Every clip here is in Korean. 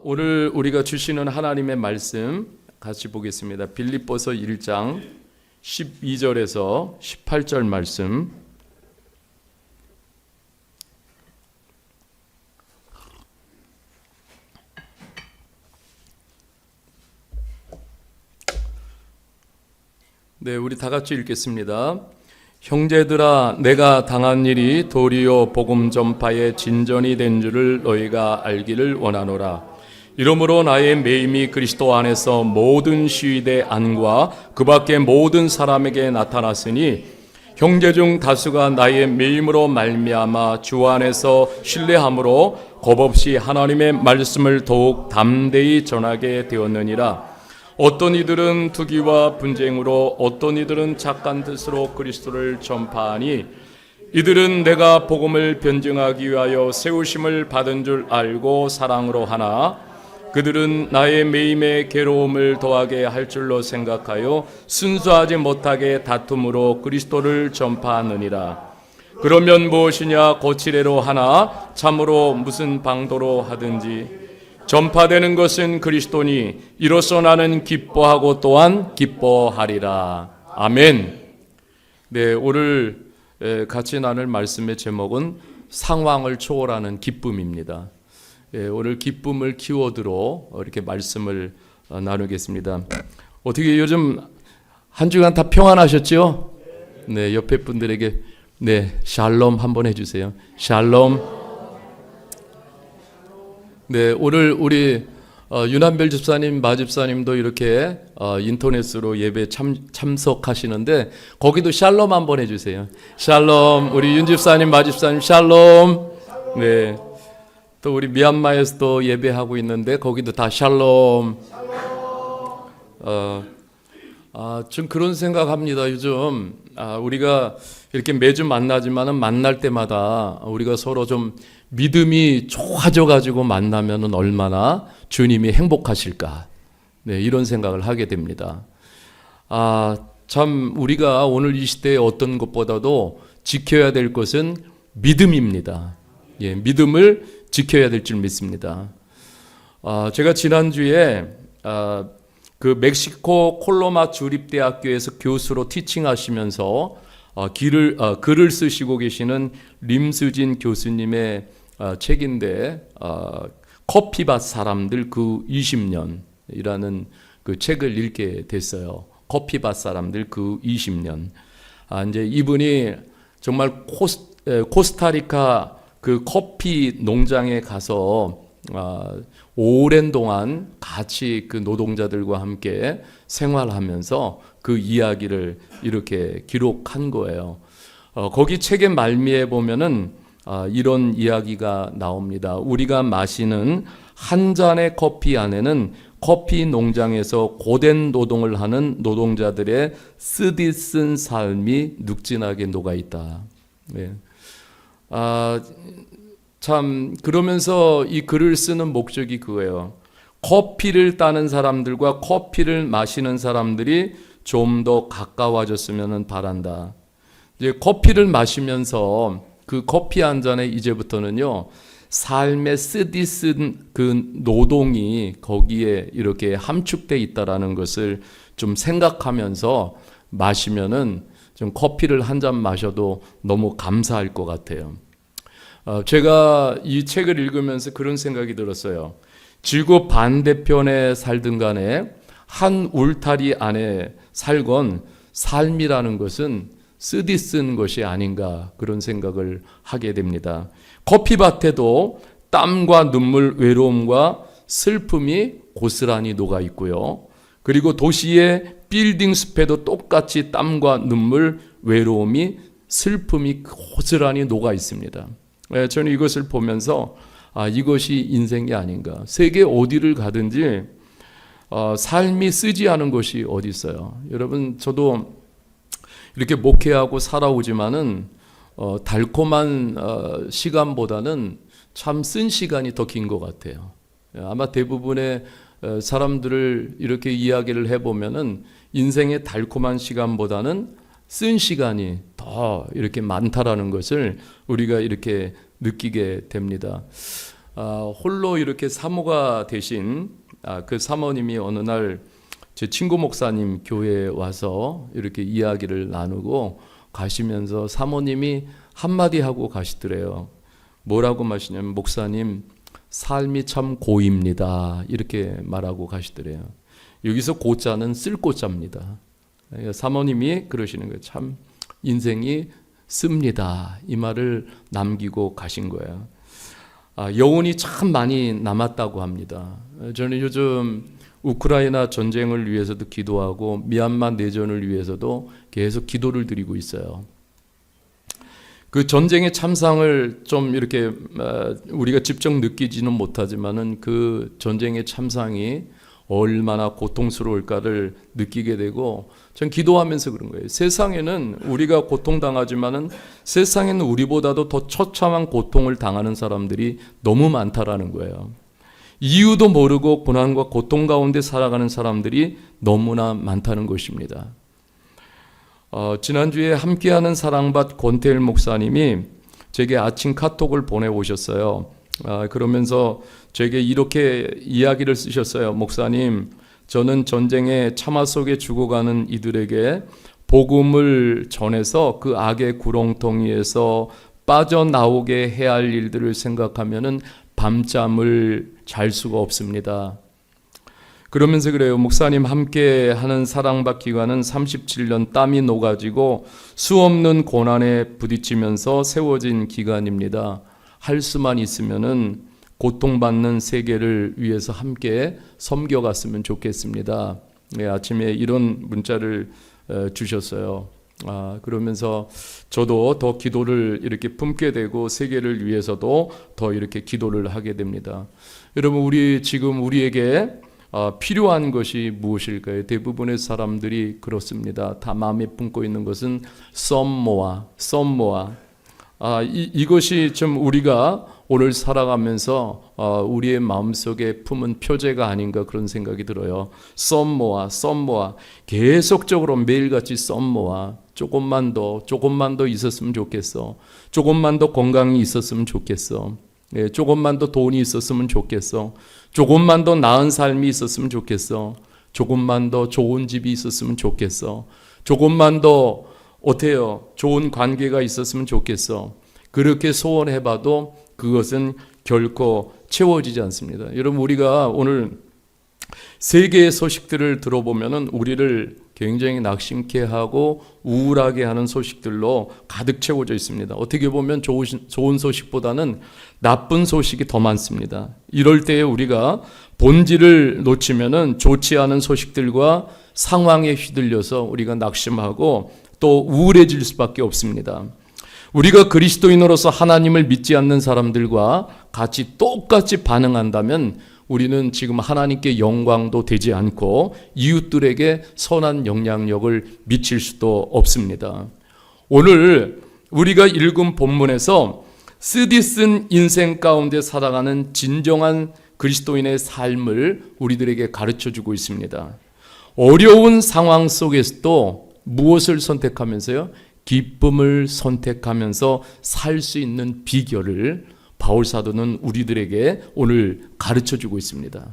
오늘 우리가 주시는 하나님의 말씀 같이 보겠습니다. 빌립보서 1장 12절에서 18절 말씀. 네, 우리 다 같이 읽겠습니다. 형제들아, 내가 당한 일이 도리어 복음 전파의 진전이 된 줄을 너희가 알기를 원하노라. 이러므로 나의 매임이 그리스도 안에서 모든 시위대 안과 그 밖의 모든 사람에게 나타났으니 형제 중 다수가 나의 매임으로 말미암아 주 안에서 신뢰함으로 겁없이 하나님의 말씀을 더욱 담대히 전하게 되었느니라. 어떤 이들은 투기와 분쟁으로, 어떤 이들은 착한 뜻으로 그리스도를 전파하니 이들은 내가 복음을 변증하기 위하여 세우심을 받은 줄 알고 사랑으로 하나 그들은 나의 매임에 괴로움을 더하게 할 줄로 생각하여 순수하지 못하게 다툼으로 그리스도를 전파하느니라. 그러면 무엇이냐? 거칠애로 하나 참으로 무슨 방도로 하든지 전파되는 것은 그리스도니 이로써 나는 기뻐하고 또한 기뻐하리라. 아멘. 네, 오늘 같이 나눌 말씀의 제목은 상황을 초월하는 기쁨입니다. 오늘 기쁨을 키워드로 이렇게 말씀을 나누겠습니다. 어떻게 요즘 한 주간 다 평안하셨죠? 네, 옆에 분들에게 네, 샬롬 한번 해주세요. 샬롬. 네, 오늘 우리 윤한별 집사님, 마 집사님도 이렇게 인터넷으로 예배 참석하시는데 거기도 샬롬 한번 해주세요. 샬롬. 우리 윤 집사님, 마 집사님 샬롬. 네. 또 우리 미얀마에서도 예배하고 있는데 거기도 다 샬롬. 좀 그런 생각합니다. 요즘 우리가 이렇게 매주 만나지만은 만날 때마다 우리가 서로 좀 믿음이 좋아져 가지고 만나면은 얼마나 주님이 행복하실까. 네, 이런 생각을 하게 됩니다. 참 우리가 오늘 이 시대에 어떤 것보다도 지켜야 될 것은 믿음입니다. 예, 믿음을 지켜야 될 줄 믿습니다. 제가 지난주에 그 멕시코 콜로마 주립대학교에서 교수로 티칭하시면서 글을 쓰시고 계시는 림수진 교수님의 책인데 커피밭 사람들 그 20년이라는 그 책을 읽게 됐어요. 커피밭 사람들 그 20년. 이제 이분이 정말 코스타리카 그 커피 농장에 가서 오랜 동안 같이 그 노동자들과 함께 생활하면서 그 이야기를 이렇게 기록한 거예요. 거기 책의 말미에 보면은 이런 이야기가 나옵니다. 우리가 마시는 한 잔의 커피 안에는 커피 농장에서 고된 노동을 하는 노동자들의 쓰디쓴 삶이 눅진하게 녹아 있다. 네. 참 그러면서 이 글을 쓰는 목적이 그거예요. 커피를 따는 사람들과 커피를 마시는 사람들이 좀 더 가까워졌으면 바란다. 이제 커피를 마시면서 그 커피 한 잔에 이제부터는요 삶의 쓰디쓴 그 노동이 거기에 이렇게 함축돼 있다라는 것을 좀 생각하면서 마시면은 좀 커피를 한 잔 마셔도 너무 감사할 것 같아요. 제가 이 책을 읽으면서 그런 생각이 들었어요. 지구 반대편에 살든 간에 한 울타리 안에 살건 삶이라는 것은 쓰디쓴 것이 아닌가 그런 생각을 하게 됩니다. 커피밭에도 땀과 눈물, 외로움과 슬픔이 고스란히 녹아 있고요. 그리고 도시의 빌딩 숲에도 똑같이 땀과 눈물, 외로움이, 슬픔이 고스란히 녹아 있습니다. 저는 이것을 보면서 이것이 인생이 아닌가. 세계 어디를 가든지 삶이 쓰지 않은 것이 어디 있어요. 여러분, 저도 이렇게 목회하고 살아오지만은 달콤한 시간보다는 참 쓴 시간이 더 긴 것 같아요. 아마 대부분의 사람들을 이렇게 이야기를 해보면은 인생의 달콤한 시간보다는 쓴 시간이 더 이렇게 많다라는 것을 우리가 이렇게 느끼게 됩니다. 홀로 이렇게 사모가 되신 그 사모님이 어느 날 제 친구 목사님 교회에 와서 이렇게 이야기를 나누고 가시면서 사모님이 한마디 하고 가시더래요. 뭐라고 마시냐면, 목사님, 삶이 참 고입니다. 이렇게 말하고 가시더래요. 여기서 고자는 쓸 고자입니다. 사모님이 그러시는 거예요. 참 인생이 씁니다. 이 말을 남기고 가신 거예요. 여운이 참 많이 남았다고 합니다. 저는 요즘 우크라이나 전쟁을 위해서도 기도하고 미얀마 내전을 위해서도 계속 기도를 드리고 있어요. 그 전쟁의 참상을 좀 이렇게 우리가 직접 느끼지는 못하지만은 그 전쟁의 참상이 얼마나 고통스러울까를 느끼게 되고, 전 기도하면서 그런 거예요. 세상에는 우리가 고통당하지만은 세상에는 우리보다도 더 처참한 고통을 당하는 사람들이 너무 많다라는 거예요. 이유도 모르고 고난과 고통 가운데 살아가는 사람들이 너무나 많다는 것입니다. 지난주에 함께하는 사랑밭 권태일 목사님이 제게 아침 카톡을 보내오셨어요. 그러면서 제게 이렇게 이야기를 쓰셨어요. 목사님, 저는 전쟁의 참화 속에 죽어가는 이들에게 복음을 전해서 그 악의 구렁텅이에서 빠져나오게 해야 할 일들을 생각하면은 밤잠을 잘 수가 없습니다. 그러면서 그래요. 목사님 함께 하는 사랑밭 기간은 37년 땀이 녹아지고 수없는 고난에 부딪히면서 세워진 기간입니다. 할 수만 있으면은 고통받는 세계를 위해서 함께 섬겨갔으면 좋겠습니다. 네, 아침에 이런 문자를 주셨어요. 그러면서 저도 더 기도를 이렇게 품게 되고 세계를 위해서도 더 이렇게 기도를 하게 됩니다. 여러분, 우리 지금 우리에게 필요한 것이 무엇일까요? 대부분의 사람들이 그렇습니다. 다 마음에 품고 있는 것은 썸모아. 이것이 좀 우리가 오늘 살아가면서 우리의 마음속에 품은 표제가 아닌가 그런 생각이 들어요. 썸모아. 계속적으로 매일같이 썸모아. 조금만 더 있었으면 좋겠어. 조금만 더 건강이 있었으면 좋겠어. 조금만 더 돈이 있었으면 좋겠어. 조금만 더 나은 삶이 있었으면 좋겠어. 조금만 더 좋은 집이 있었으면 좋겠어. 조금만 더 어때요? 좋은 관계가 있었으면 좋겠어. 그렇게 소원해봐도 그것은 결코 채워지지 않습니다. 여러분, 우리가 오늘 세계의 소식들을 들어보면은 우리를 굉장히 낙심케 하고 우울하게 하는 소식들로 가득 채워져 있습니다. 어떻게 보면 좋은 소식보다는 나쁜 소식이 더 많습니다. 이럴 때에 우리가 본질을 놓치면은 좋지 않은 소식들과 상황에 휘둘려서 우리가 낙심하고 또 우울해질 수밖에 없습니다. 우리가 그리스도인으로서 하나님을 믿지 않는 사람들과 같이 똑같이 반응한다면 우리는 지금 하나님께 영광도 되지 않고 이웃들에게 선한 영향력을 미칠 수도 없습니다. 오늘 우리가 읽은 본문에서 쓰디쓴 인생 가운데 살아가는 진정한 그리스도인의 삶을 우리들에게 가르쳐주고 있습니다. 어려운 상황 속에서도 무엇을 선택하면서요? 기쁨을 선택하면서 살 수 있는 비결을 바울 사도는 우리들에게 오늘 가르쳐주고 있습니다.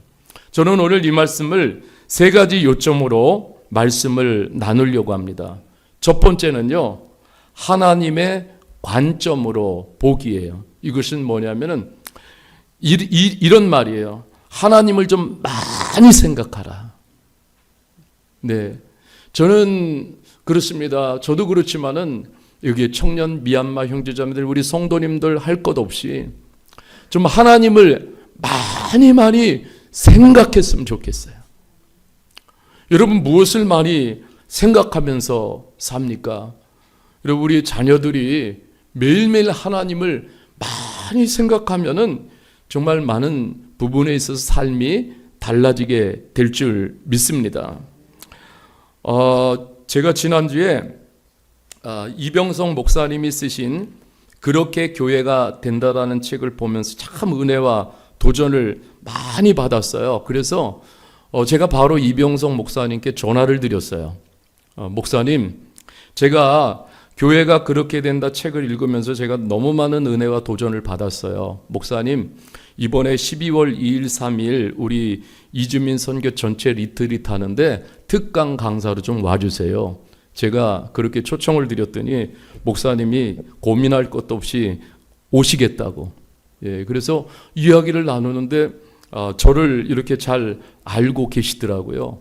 저는 오늘 이 말씀을 세 가지 요점으로 말씀을 나누려고 합니다. 첫 번째는요, 하나님의 관점으로 보기예요. 이것은 뭐냐면은 이런 말이에요. 하나님을 좀 많이 생각하라. 네, 저는 그렇습니다. 저도 그렇지만은 여기 청년 미얀마 형제자매들, 우리 성도님들 할 것 없이 좀 하나님을 많이 생각했으면 좋겠어요. 여러분, 무엇을 많이 생각하면서 삽니까? 여러분, 우리 자녀들이 매일매일 하나님을 많이 생각하면은 정말 많은 부분에 있어서 삶이 달라지게 될 줄 믿습니다. 제가 지난주에 이병성 목사님이 쓰신 그렇게 교회가 된다라는 책을 보면서 참 은혜와 도전을 많이 받았어요. 그래서 제가 바로 이병성 목사님께 전화를 드렸어요. 목사님, 제가 교회가 그렇게 된다 책을 읽으면서 제가 너무 많은 은혜와 도전을 받았어요. 목사님, 이번에 12월 2일, 3일 우리 이주민 선교 전체 리트릿 하는데 특강 강사로 좀 와주세요. 제가 그렇게 초청을 드렸더니 목사님이 고민할 것도 없이 오시겠다고. 예, 그래서 이야기를 나누는데 저를 이렇게 잘 알고 계시더라고요.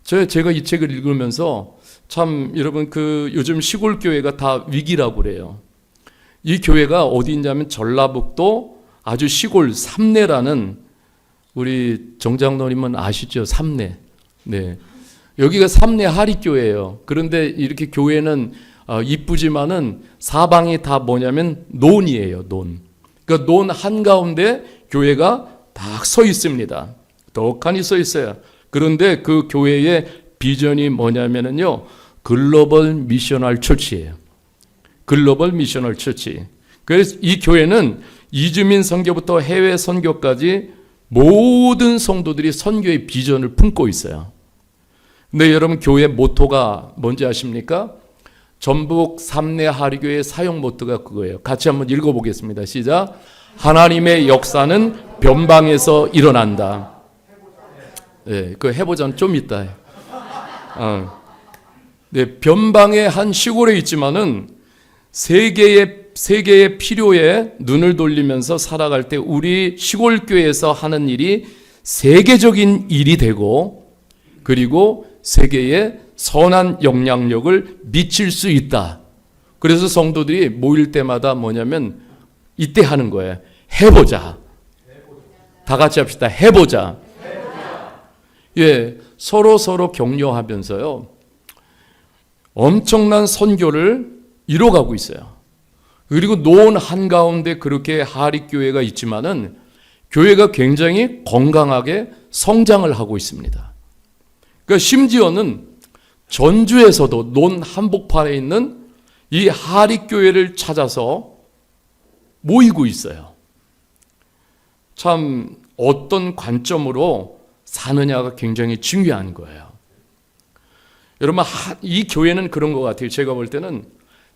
제가 이 책을 읽으면서 참 여러분 요즘 시골 교회가 다 위기라고 그래요. 이 교회가 어디 있냐면 전라북도 아주 시골 삼내라는, 우리 정장로님은 아시죠? 삼내. 네. 여기가 삼내 하리교회예요. 그런데 이렇게 교회는 이쁘지만은 사방이 다 뭐냐면 논이에요. 논. 그러니까 논 한가운데 교회가 딱 서 있습니다. 떡하니 서 있어요. 그런데 그 교회의 비전이 뭐냐면은요, 글로벌 미셔널 처치예요. 글로벌 미셔널 처치. 그래서 이 교회는 이주민 선교부터 해외 선교까지 모든 성도들이 선교의 비전을 품고 있어요. 근데 여러분, 교회 모토가 뭔지 아십니까? 전북 삼내 하리교회 사용 모토가 그거예요. 같이 한번 읽어보겠습니다. 시작. 하나님의 역사는 변방에서 일어난다. 네, 그 해보자는 좀 있다. 네, 변방의 한 시골에 있지만은 세계의 필요에 눈을 돌리면서 살아갈 때 우리 시골 교회에서 하는 일이 세계적인 일이 되고, 그리고 세계에 선한 영향력을 미칠 수 있다. 그래서 성도들이 모일 때마다 뭐냐면 이때 하는 거예요. 해보자. 다 같이 합시다. 해보자. 예, 서로 격려하면서요, 엄청난 선교를 이뤄가고 있어요. 그리고 논 한가운데 그렇게 하리교회가 있지만은 교회가 굉장히 건강하게 성장을 하고 있습니다. 그러니까 심지어는 전주에서도 논 한복판에 있는 이 하리교회를 찾아서 모이고 있어요. 참 어떤 관점으로 사느냐가 굉장히 중요한 거예요. 여러분, 이 교회는 그런 것 같아요. 제가 볼 때는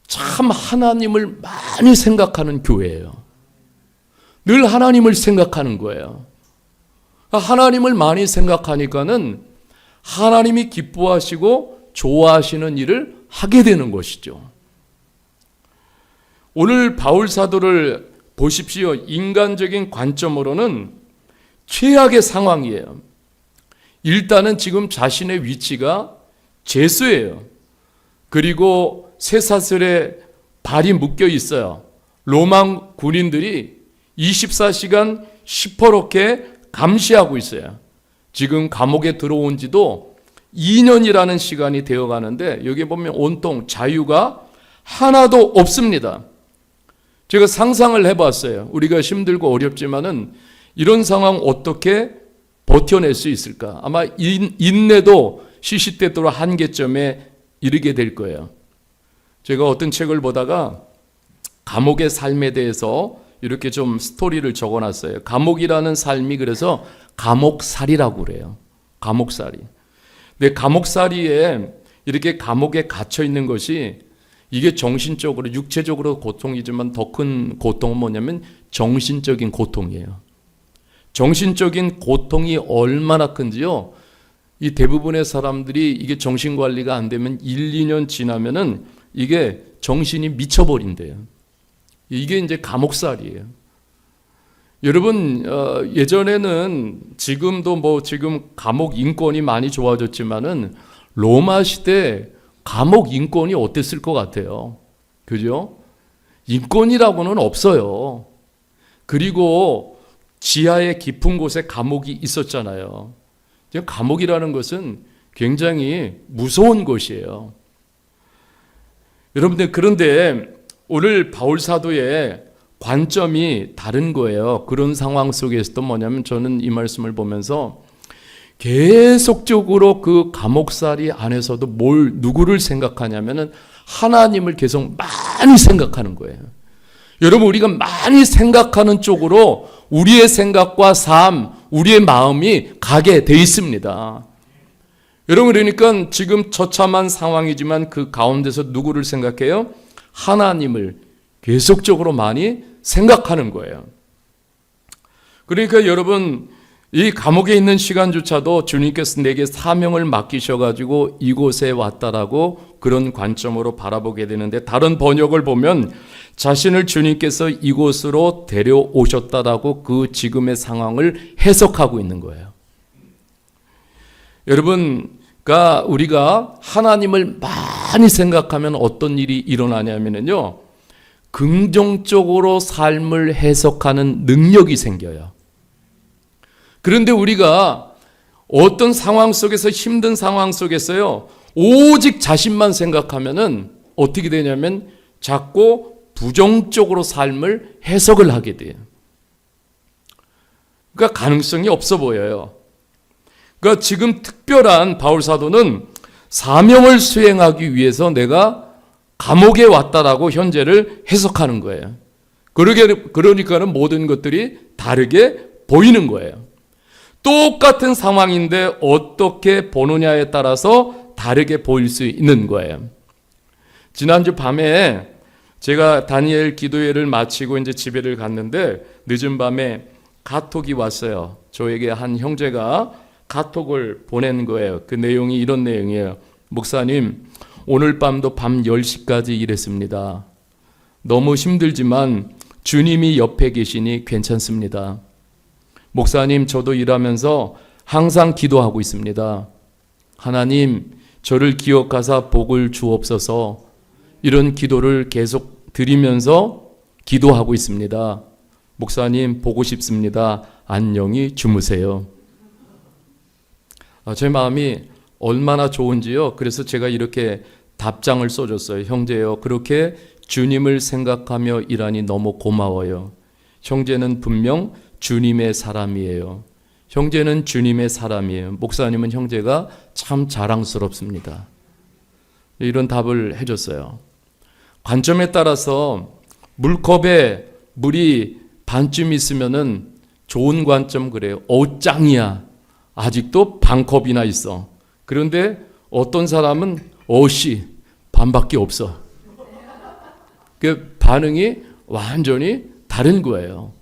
참 하나님을 많이 생각하는 교회예요. 늘 하나님을 생각하는 거예요. 하나님을 많이 생각하니까는 하나님이 기뻐하시고 좋아하시는 일을 하게 되는 것이죠. 오늘 바울 사도를 보십시오. 인간적인 관점으로는 최악의 상황이에요. 일단은 지금 자신의 위치가 죄수예요. 그리고 쇠사슬에 발이 묶여 있어요. 로마 군인들이 24시간 시퍼렇게 감시하고 있어요. 지금 감옥에 들어온 지도 2년이라는 시간이 되어 가는데 여기 보면 온통 자유가 하나도 없습니다. 제가 상상을 해봤어요. 우리가 힘들고 어렵지만은 이런 상황 어떻게 버텨낼 수 있을까? 아마 인내도 시시때때로 한계점에 이르게 될 거예요. 제가 어떤 책을 보다가 감옥의 삶에 대해서 이렇게 좀 스토리를 적어놨어요. 감옥이라는 삶이 그래서 감옥살이라고 그래요. 감옥살이. 근데 감옥살이에 이렇게 감옥에 갇혀 있는 것이 이게 정신적으로, 육체적으로 고통이지만 더 큰 고통은 뭐냐면 정신적인 고통이에요. 정신적인 고통이 얼마나 큰지요. 이 대부분의 사람들이 이게 정신관리가 안 되면 1, 2년 지나면은 이게 정신이 미쳐버린대요. 이게 이제 감옥살이에요. 여러분, 예전에는 지금도 지금 감옥 인권이 많이 좋아졌지만은 로마 시대 감옥 인권이 어땠을 것 같아요. 그죠? 인권이라고는 없어요. 그리고 지하의 깊은 곳에 감옥이 있었잖아요. 감옥이라는 것은 굉장히 무서운 곳이에요. 여러분들, 그런데 오늘 바울 사도의 관점이 다른 거예요. 그런 상황 속에서도 뭐냐면 저는 이 말씀을 보면서 계속적으로 그 감옥살이 안에서도 누구를 생각하냐면은 하나님을 계속 많이 생각하는 거예요. 여러분, 우리가 많이 생각하는 쪽으로 우리의 생각과 삶, 우리의 마음이 가게 돼 있습니다. 여러분, 그러니까 지금 처참한 상황이지만 그 가운데서 누구를 생각해요? 하나님을 계속적으로 많이 생각하는 거예요. 그러니까 여러분, 이 감옥에 있는 시간조차도 주님께서 내게 사명을 맡기셔가지고 이곳에 왔다라고 그런 관점으로 바라보게 되는데, 다른 번역을 보면 자신을 주님께서 이곳으로 데려오셨다라고 그 지금의 상황을 해석하고 있는 거예요. 여러분, 그러니까 우리가 하나님을 많이 생각하면 어떤 일이 일어나냐면요, 긍정적으로 삶을 해석하는 능력이 생겨요. 그런데 우리가 어떤 상황 속에서, 힘든 상황 속에서요, 오직 자신만 생각하면은 어떻게 되냐면 자꾸 부정적으로 삶을 해석을 하게 돼요. 그러니까 가능성이 없어 보여요. 그러니까 지금 특별한 바울 사도는 사명을 수행하기 위해서 내가 감옥에 왔다라고 현재를 해석하는 거예요. 그러니까는 모든 것들이 다르게 보이는 거예요. 똑같은 상황인데 어떻게 보느냐에 따라서 다르게 보일 수 있는 거예요. 지난주 밤에 제가 다니엘 기도회를 마치고 이제 집에를 갔는데 늦은 밤에 카톡이 왔어요. 저에게 한 형제가 카톡을 보낸 거예요. 그 내용이 이런 내용이에요. 목사님, 오늘 밤도 밤 10시까지 일했습니다. 너무 힘들지만 주님이 옆에 계시니 괜찮습니다. 목사님, 저도 일하면서 항상 기도하고 있습니다. 하나님, 저를 기억하사 복을 주옵소서. 이런 기도를 계속 드리면서 기도하고 있습니다. 목사님, 보고 싶습니다. 안녕히 주무세요. 제 마음이 얼마나 좋은지요. 그래서 제가 이렇게 답장을 써줬어요. 형제요, 그렇게 주님을 생각하며 일하니 너무 고마워요. 형제는 분명 주님의 사람이에요. 형제는 주님의 사람이에요. 목사님은 형제가 참 자랑스럽습니다. 이런 답을 해줬어요. 관점에 따라서 물컵에 물이 반쯤 있으면은 좋은 관점 그래요. 짱이야. 아직도 반컵이나 있어. 그런데 어떤 사람은 씨, 반밖에 없어. 그 반응이 완전히 다른 거예요.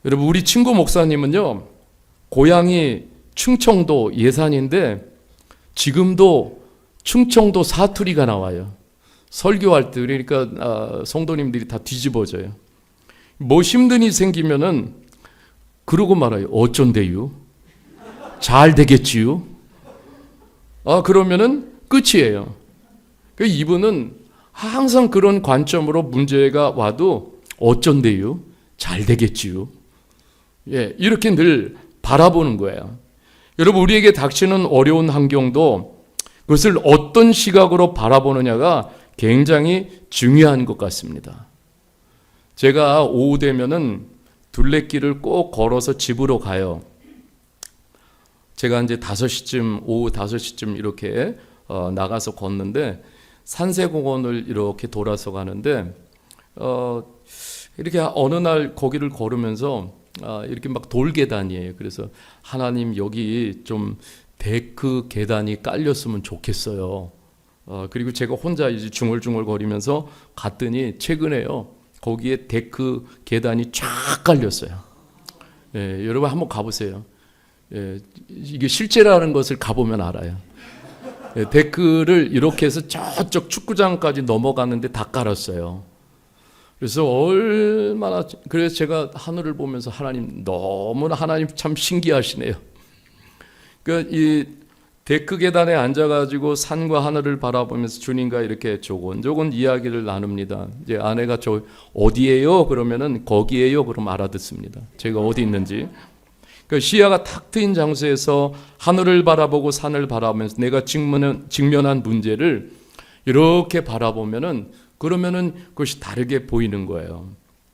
여러분, 우리 친구 목사님은요, 고향이 충청도 예산인데 지금도 충청도 사투리가 나와요. 설교할 때. 그러니까 성도님들이 다 뒤집어져요. 뭐 힘든 일 생기면은 그러고 말아요. 어쩐대요? 잘 되겠지요? 그러면은 끝이에요. 이분은 항상 그런 관점으로 문제가 와도 어쩐대요? 잘 되겠지요? 예, 이렇게 늘 바라보는 거예요. 여러분, 우리에게 닥치는 어려운 환경도 그것을 어떤 시각으로 바라보느냐가 굉장히 중요한 것 같습니다. 제가 오후 되면은 둘레길을 꼭 걸어서 집으로 가요. 제가 이제 오후 5시쯤 이렇게 나가서 걷는데 산세공원을 이렇게 돌아서 가는데 이렇게 어느 날 거기를 걸으면서 이렇게 막 돌계단이에요. 그래서 하나님, 여기 좀 데크 계단이 깔렸으면 좋겠어요. 그리고 제가 혼자 이제 중얼중얼 거리면서 갔더니 최근에요, 거기에 데크 계단이 쫙 깔렸어요. 예, 여러분 한번 가보세요. 예, 이게 실제라는 것을 가보면 알아요. 예, 데크를 이렇게 해서 저쪽 축구장까지 넘어가는데 다 깔았어요. 그래서 그래서 제가 하늘을 보면서 너무나 하나님 참 신기하시네요. 이 데크 계단에 앉아가지고 산과 하늘을 바라보면서 주님과 이렇게 조곤조곤 이야기를 나눕니다. 이제 아내가 저 어디예요? 그러면은 거기에요. 그럼 알아듣습니다. 제가 어디 있는지. 시야가 탁 트인 장소에서 하늘을 바라보고 산을 바라보면서 내가 직면한 문제를 이렇게 바라보면은 그러면은 그것이 다르게 보이는 거예요.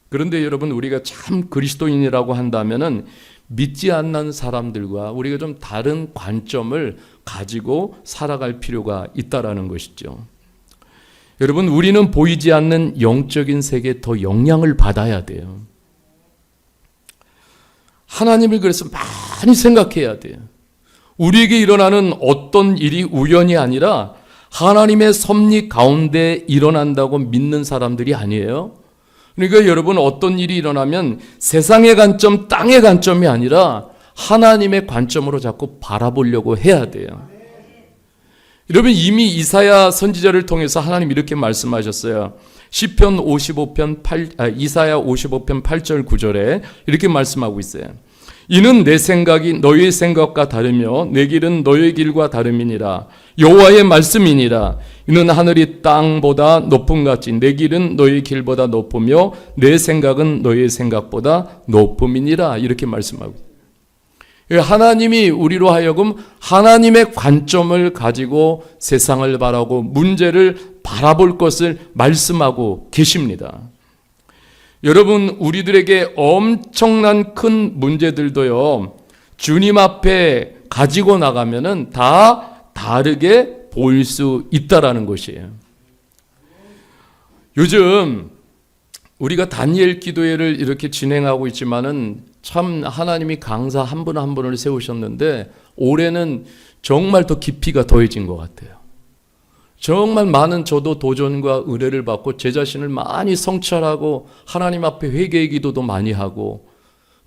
그런데 여러분, 우리가 참 그리스도인이라고 한다면은 믿지 않는 사람들과 우리가 좀 다른 관점을 가지고 살아갈 필요가 있다라는 것이죠. 여러분, 우리는 보이지 않는 영적인 세계에 더 영향을 받아야 돼요. 하나님을 그래서 많이 생각해야 돼요. 우리에게 일어나는 어떤 일이 우연이 아니라 하나님의 섭리 가운데 일어난다고 믿는 사람들이 아니에요. 그러니까 여러분, 어떤 일이 일어나면 세상의 관점, 땅의 관점이 아니라 하나님의 관점으로 자꾸 바라보려고 해야 돼요. 여러분, 이미 이사야 선지자를 통해서 하나님 이렇게 말씀하셨어요. 시편 55편 이사야 55편 8절 9절에 이렇게 말씀하고 있어요. 이는 내 생각이 너희의 생각과 다르며 내 길은 너희의 길과 다름이니라. 여호와의 말씀이니라. 이는 하늘이 땅보다 높음 같이 내 길은 너희의 길보다 높으며 내 생각은 너희의 생각보다 높음이니라. 이렇게 말씀하고 있어요. 하나님이 우리로 하여금 하나님의 관점을 가지고 세상을 바라고 문제를 바라볼 것을 말씀하고 계십니다. 여러분, 우리들에게 엄청난 큰 문제들도요, 주님 앞에 가지고 나가면은 다 다르게 보일 수 있다라는 것이에요. 요즘 우리가 다니엘 기도회를 이렇게 진행하고 있지만은 참 하나님이 강사 한 분 한 분을 세우셨는데 올해는 정말 더 깊이가 더해진 것 같아요. 정말 많은 저도 도전과 의뢰를 받고 제 자신을 많이 성찰하고 하나님 앞에 회개의 기도도 많이 하고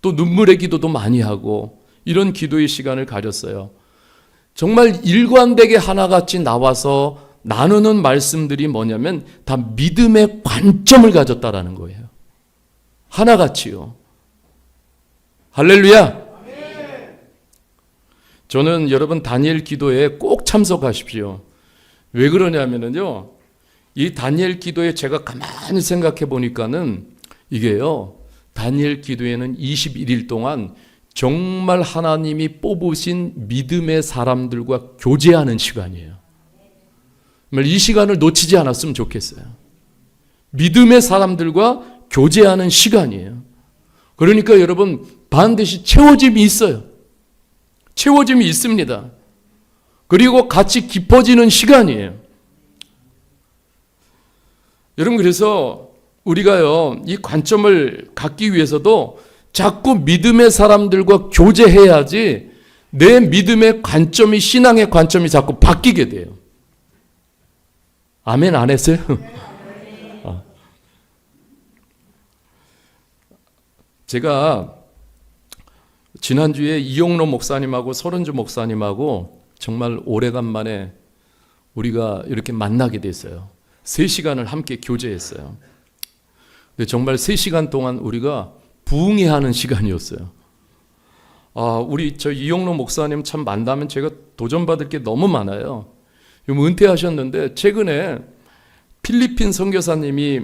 또 눈물의 기도도 많이 하고 이런 기도의 시간을 가졌어요. 정말 일관되게 하나같이 나와서 나누는 말씀들이 뭐냐면 다 믿음의 관점을 가졌다라는 거예요. 하나같이요. 할렐루야. 저는 여러분 다니엘 기도에 꼭 참석하십시오. 왜 그러냐면요, 이 다니엘 기도에 제가 가만히 생각해 보니까는 이게요, 다니엘 기도에는 21일 동안 정말 하나님이 뽑으신 믿음의 사람들과 교제하는 시간이에요. 이 시간을 놓치지 않았으면 좋겠어요. 믿음의 사람들과 교제하는 시간이에요. 그러니까 여러분, 반드시 채워짐이 있어요. 채워짐이 있습니다. 그리고 같이 깊어지는 시간이에요. 여러분, 그래서 우리가요, 이 관점을 갖기 위해서도 자꾸 믿음의 사람들과 교제해야지 내 믿음의 관점이, 신앙의 관점이 자꾸 바뀌게 돼요. 아멘 안 했어요? 제가 지난주에 이용로 목사님하고 서른주 목사님하고 정말 오래간만에 우리가 이렇게 만나게 됐어요. 3시간을 함께 교제했어요. 근데 정말 3시간 동안 우리가 부흥회하는 시간이었어요. 우리 저 이용로 목사님 참 만나면 제가 도전받을 게 너무 많아요. 은퇴하셨는데 최근에 필리핀 선교사님이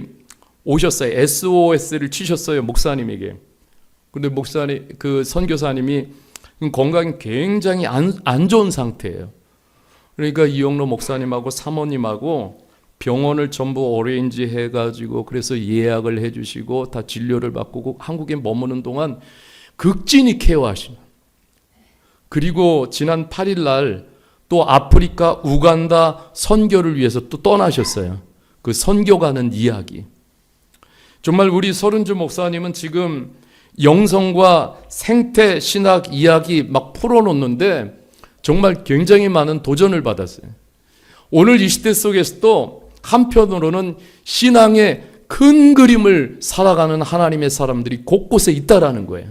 오셨어요. SOS를 치셨어요, 목사님에게. 근데 목사님, 그 선교사님이 건강이 굉장히 안 좋은 상태예요. 그러니까 이용로 목사님하고 사모님하고 병원을 전부 어레인지 해가지고 그래서 예약을 해주시고 다 진료를 받고 한국에 머무는 동안 극진히 케어하시는. 그리고 지난 8일 날 또 아프리카, 우간다 선교를 위해서 또 떠나셨어요. 그 선교 가는 이야기. 정말 우리 서른주 목사님은 지금 영성과 생태 신학 이야기 막 풀어놓는데 정말 굉장히 많은 도전을 받았어요. 오늘 이 시대 속에서도 한편으로는 신앙의 큰 그림을 살아가는 하나님의 사람들이 곳곳에 있다라는 거예요.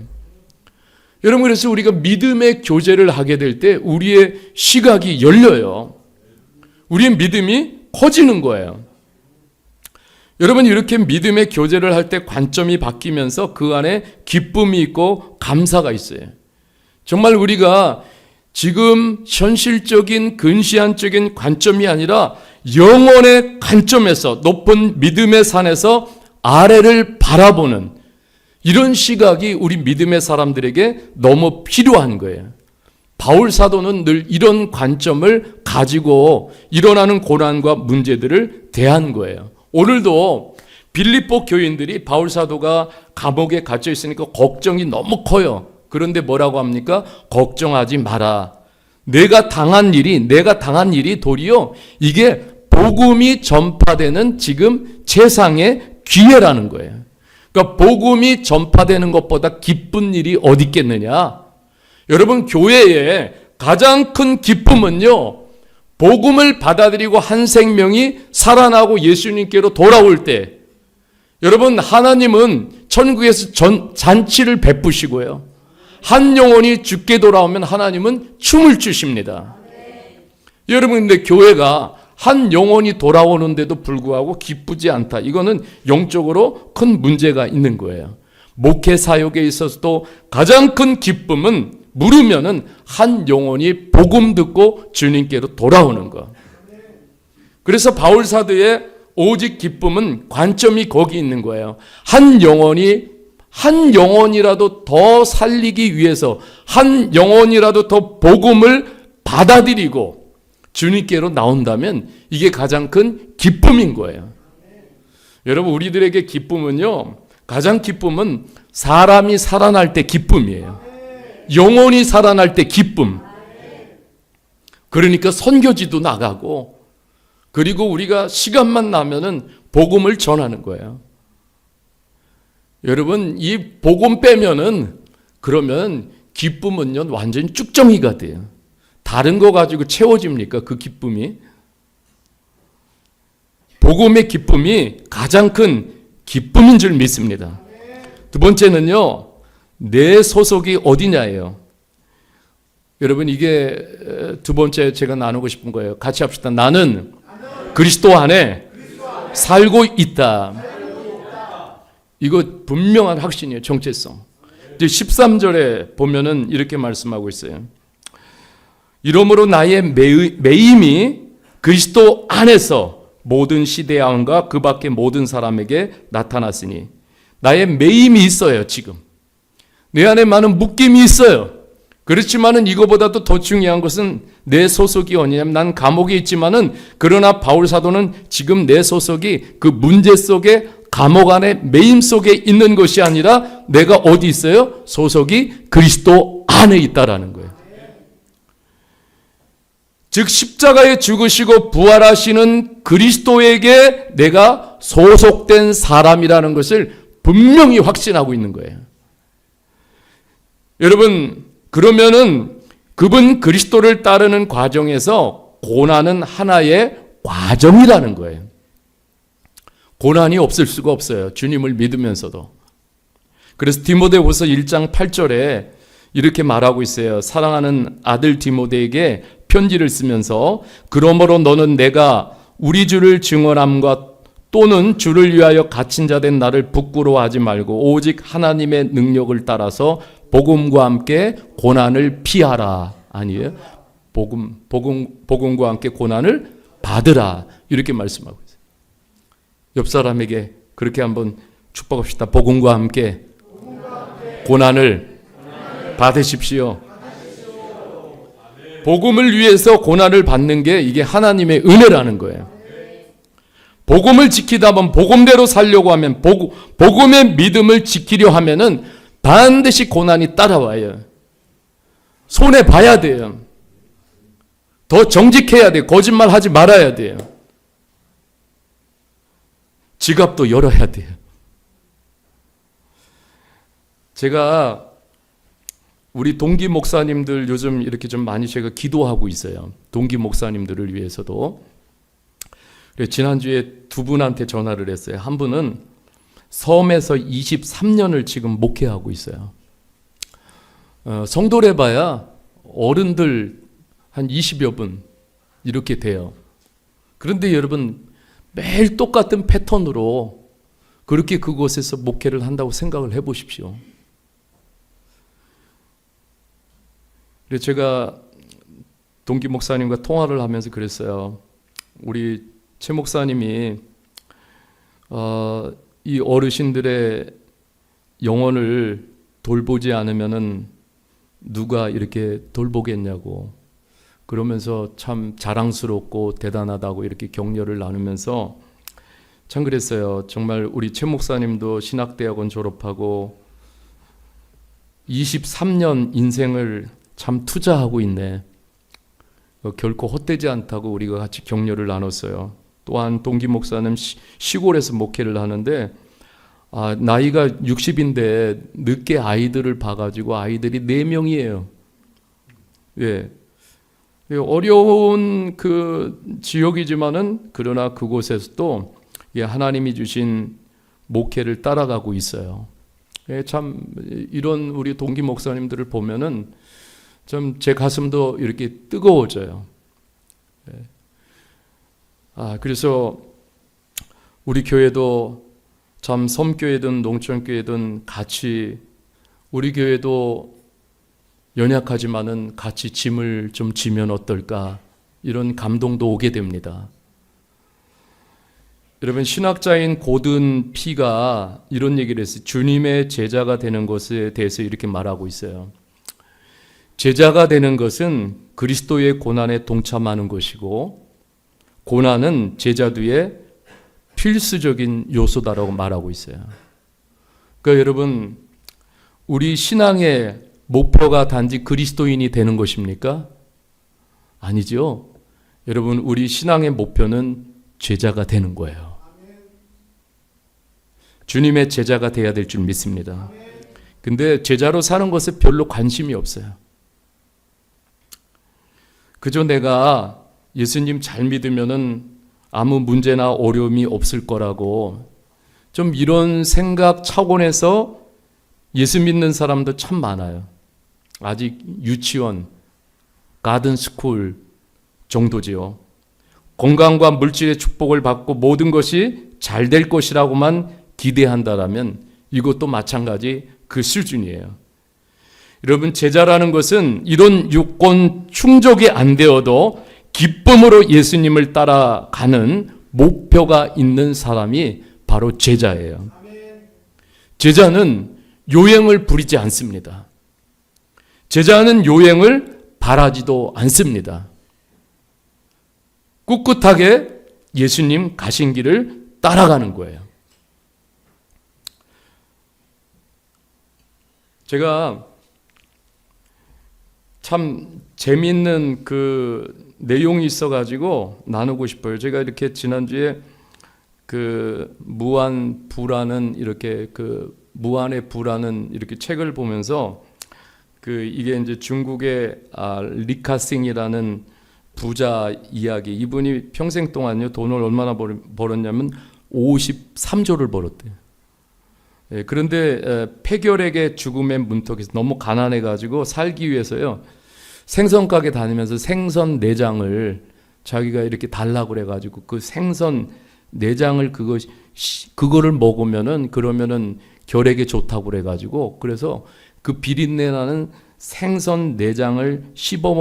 여러분, 그래서 우리가 믿음의 교제를 하게 될 때 우리의 시각이 열려요. 우리의 믿음이 커지는 거예요. 여러분, 이렇게 믿음의 교제를 할 때 관점이 바뀌면서 그 안에 기쁨이 있고 감사가 있어요. 정말 우리가 지금 현실적인 근시안적인 관점이 아니라 영혼의 관점에서 높은 믿음의 산에서 아래를 바라보는 이런 시각이 우리 믿음의 사람들에게 너무 필요한 거예요. 바울 사도는 늘 이런 관점을 가지고 일어나는 고난과 문제들을 대한 거예요. 오늘도 빌립보 교인들이 바울 사도가 감옥에 갇혀 있으니까 걱정이 너무 커요. 그런데 뭐라고 합니까? 걱정하지 마라. 내가 당한 일이 도리어 이게 복음이 전파되는 지금 세상의 기회라는 거예요. 그러니까 복음이 전파되는 것보다 기쁜 일이 어디 있겠느냐? 여러분, 교회의 가장 큰 기쁨은요, 복음을 받아들이고 한 생명이 살아나고 예수님께로 돌아올 때, 여러분, 하나님은 천국에서 잔치를 베푸시고요, 한 영혼이 죽게 돌아오면 하나님은 춤을 추십니다. 여러분, 근데 교회가 한 영혼이 돌아오는데도 불구하고 기쁘지 않다, 이거는 영적으로 큰 문제가 있는 거예요. 목회 사역에 있어서도 가장 큰 기쁨은 물으면은 한 영혼이 복음 듣고 주님께로 돌아오는 것. 그래서 바울 사도의 오직 기쁨은 관점이 거기 있는 거예요. 한 영혼이라도 더 살리기 위해서, 한 영혼이라도 더 복음을 받아들이고 주님께로 나온다면 이게 가장 큰 기쁨인 거예요. 여러분, 우리들에게 기쁨은요, 가장 기쁨은 사람이 살아날 때 기쁨이에요. 영혼이 살아날 때 기쁨. 그러니까 선교지도 나가고, 그리고 우리가 시간만 나면은 복음을 전하는 거예요. 여러분, 이 복음 빼면은, 그러면 기쁨은요 완전히 쭉정이가 돼요. 다른 거 가지고 채워집니까, 그 기쁨이? 복음의 기쁨이 가장 큰 기쁨인 줄 믿습니다. 두 번째는요, 내 소속이 어디냐예요. 여러분, 이게 두 번째 제가 나누고 싶은 거예요. 같이 합시다. 나는 그리스도 안에 살고 있다. 이거 분명한 확신이에요. 정체성. 13절에 보면은 이렇게 말씀하고 있어요. 이러므로 나의 매임이 그리스도 안에서 모든 시대왕과 그 밖의 모든 사람에게 나타났으니, 나의 매임이 있어요. 지금 내 안에 많은 묶임이 있어요. 그렇지만은 이거보다도 더 중요한 것은 내 소속이 어디냐면, 난 감옥에 있지만은, 그러나 바울 사도는 지금 내 소속이 그 문제 속에, 감옥 안에 매임 속에 있는 것이 아니라 내가 어디 있어요? 소속이 그리스도 안에 있다라는 거예요. 즉 십자가에 죽으시고 부활하시는 그리스도에게 내가 소속된 사람이라는 것을 분명히 확신하고 있는 거예요. 여러분, 그러면은 그분 그리스도를 따르는 과정에서 고난은 하나의 과정이라는 거예요. 고난이 없을 수가 없어요. 주님을 믿으면서도. 그래서 디모데후서 1장 8절에 이렇게 말하고 있어요. 사랑하는 아들 디모데에게 편지를 쓰면서, 그러므로 너는 내가 우리 주를 증언함과 또는 주를 위하여 갇힌 자 된 나를 부끄러워하지 말고 오직 하나님의 능력을 따라서 복음과 함께 고난을 피하라. 아니에요? 복음과 함께 고난을 받으라. 이렇게 말씀하고 있어요. 옆 사람에게 그렇게 한번 축복합시다. 복음과 함께 고난을 받으십시오. 복음을 위해서 고난을 받는 게 이게 하나님의 은혜라는 거예요. 복음을 지키다 보면, 복음대로 살려고 하면, 복음의 믿음을 지키려 하면은 반드시 고난이 따라와요. 손해 봐야 돼요. 더 정직해야 돼요. 거짓말 하지 말아야 돼요. 지갑도 열어야 돼요. 제가 우리 동기 목사님들 요즘 이렇게 좀 많이 제가 기도하고 있어요. 동기 목사님들을 위해서도. 지난주에 두 분한테 전화를 했어요. 한 분은 섬에서 23년을 지금 목회하고 있어요. 성도래 봐야 어른들 한 20여 분 이렇게 돼요. 그런데 여러분, 매일 똑같은 패턴으로 그렇게 그곳에서 목회를 한다고 생각을 해보십시오. 그래서 제가 동기 목사님과 통화를 하면서 그랬어요. 우리 최 목사님이 이 어르신들의 영혼을 돌보지 않으면은 누가 이렇게 돌보겠냐고, 그러면서 참 자랑스럽고 대단하다고 이렇게 격려를 나누면서 참 그랬어요. 정말 우리 최 목사님도 신학대학원 졸업하고 23년 인생을 참 투자하고 있네. 결코 헛되지 않다고 우리가 같이 격려를 나눴어요. 또한 동기 목사는 시골에서 목회를 하는데 나이가 60인데 늦게 아이들을 봐가지고 아이들이 4명이에요. 예. 어려운 그 지역이지만은 그러나 그곳에서도 하나님이 주신 목회를 따라가고 있어요. 참 이런 우리 동기 목사님들을 보면은 좀 제 가슴도 이렇게 뜨거워져요. 그래서 우리 교회도 참 섬교회든 농촌교회든 같이 우리 교회도 연약하지만은 같이 짐을 좀 지면 어떨까 이런 감동도 오게 됩니다. 여러분 신학자인 고든 피가 이런 얘기를 했어요. 주님의 제자가 되는 것에 대해서 이렇게 말하고 있어요. 제자가 되는 것은 그리스도의 고난에 동참하는 것이고 고난은 제자도의 필수적인 요소다라고 말하고 있어요. 그러니까 여러분 우리 신앙의 목표가 단지 그리스도인이 되는 것입니까? 아니죠. 여러분 우리 신앙의 목표는 제자가 되는 거예요. 주님의 제자가 돼야 될 줄 믿습니다. 근데 제자로 사는 것에 별로 관심이 없어요. 그저 내가 예수님 잘 믿으면은 아무 문제나 어려움이 없을 거라고 좀 이런 생각 차원에서 예수 믿는 사람도 참 많아요. 아직 유치원, 가든스쿨 정도지요. 건강과 물질의 축복을 받고 모든 것이 잘 될 것이라고만 기대한다라면 이것도 마찬가지 그 수준이에요. 여러분 제자라는 것은 이런 요건 충족이 안 되어도 기쁨으로 예수님을 따라가는 목표가 있는 사람이 바로 제자예요. 제자는 요행을 부리지 않습니다. 제자는 요행을 바라지도 않습니다. 꿋꿋하게 예수님 가신 길을 따라가는 거예요. 제가 참 재미있는 그 내용이 있어가지고 나누고 싶어요. 제가 이렇게 지난주에 그 무한부라는 이렇게 그 무한의 부라는 이렇게 책을 보면서 그 이게 이제 중국의 리카싱이라는 부자 이야기. 이분이 평생 동안요 돈을 얼마나 벌었냐면 53조를 벌었대요. 그런데 폐결핵의 죽음의 문턱에서 너무 가난해가지고 살기 위해서요 생선 가게 다니면서 생선 내장을 자기가 이렇게 달라고 그래가지고 그 생선 내장을 그거를 먹으면은 그러면은 결핵에 좋다고 그래가지고 그래서 그 비린내 나는 생선 내장을 씹어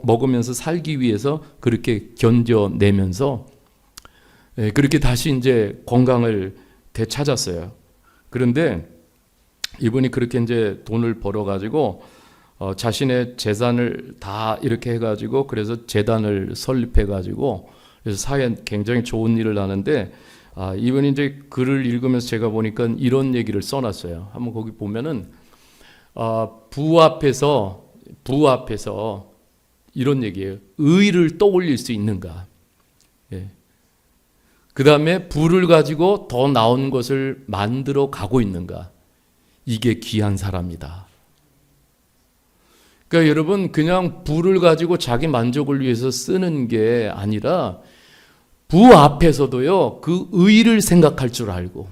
먹으면서 살기 위해서 그렇게 견뎌내면서 그렇게 다시 이제 건강을 되찾았어요. 그런데 이분이 그렇게 이제 돈을 벌어가지고 자신의 재산을 다 이렇게 해가지고 그래서 재단을 설립해가지고 그래서 사회에 굉장히 좋은 일을 하는데 이분이 이제 글을 읽으면서 제가 보니까 이런 얘기를 써놨어요. 한번 거기 보면은 부 앞에서 이런 얘기예요. 의를 떠올릴 수 있는가? 그 다음에 부를 가지고 더 나은 것을 만들어 가고 있는가? 이게 귀한 사람이다. 그러니까 여러분 그냥 부를 가지고 자기 만족을 위해서 쓰는 게 아니라 부 앞에서도요 그 의를 생각할 줄 알고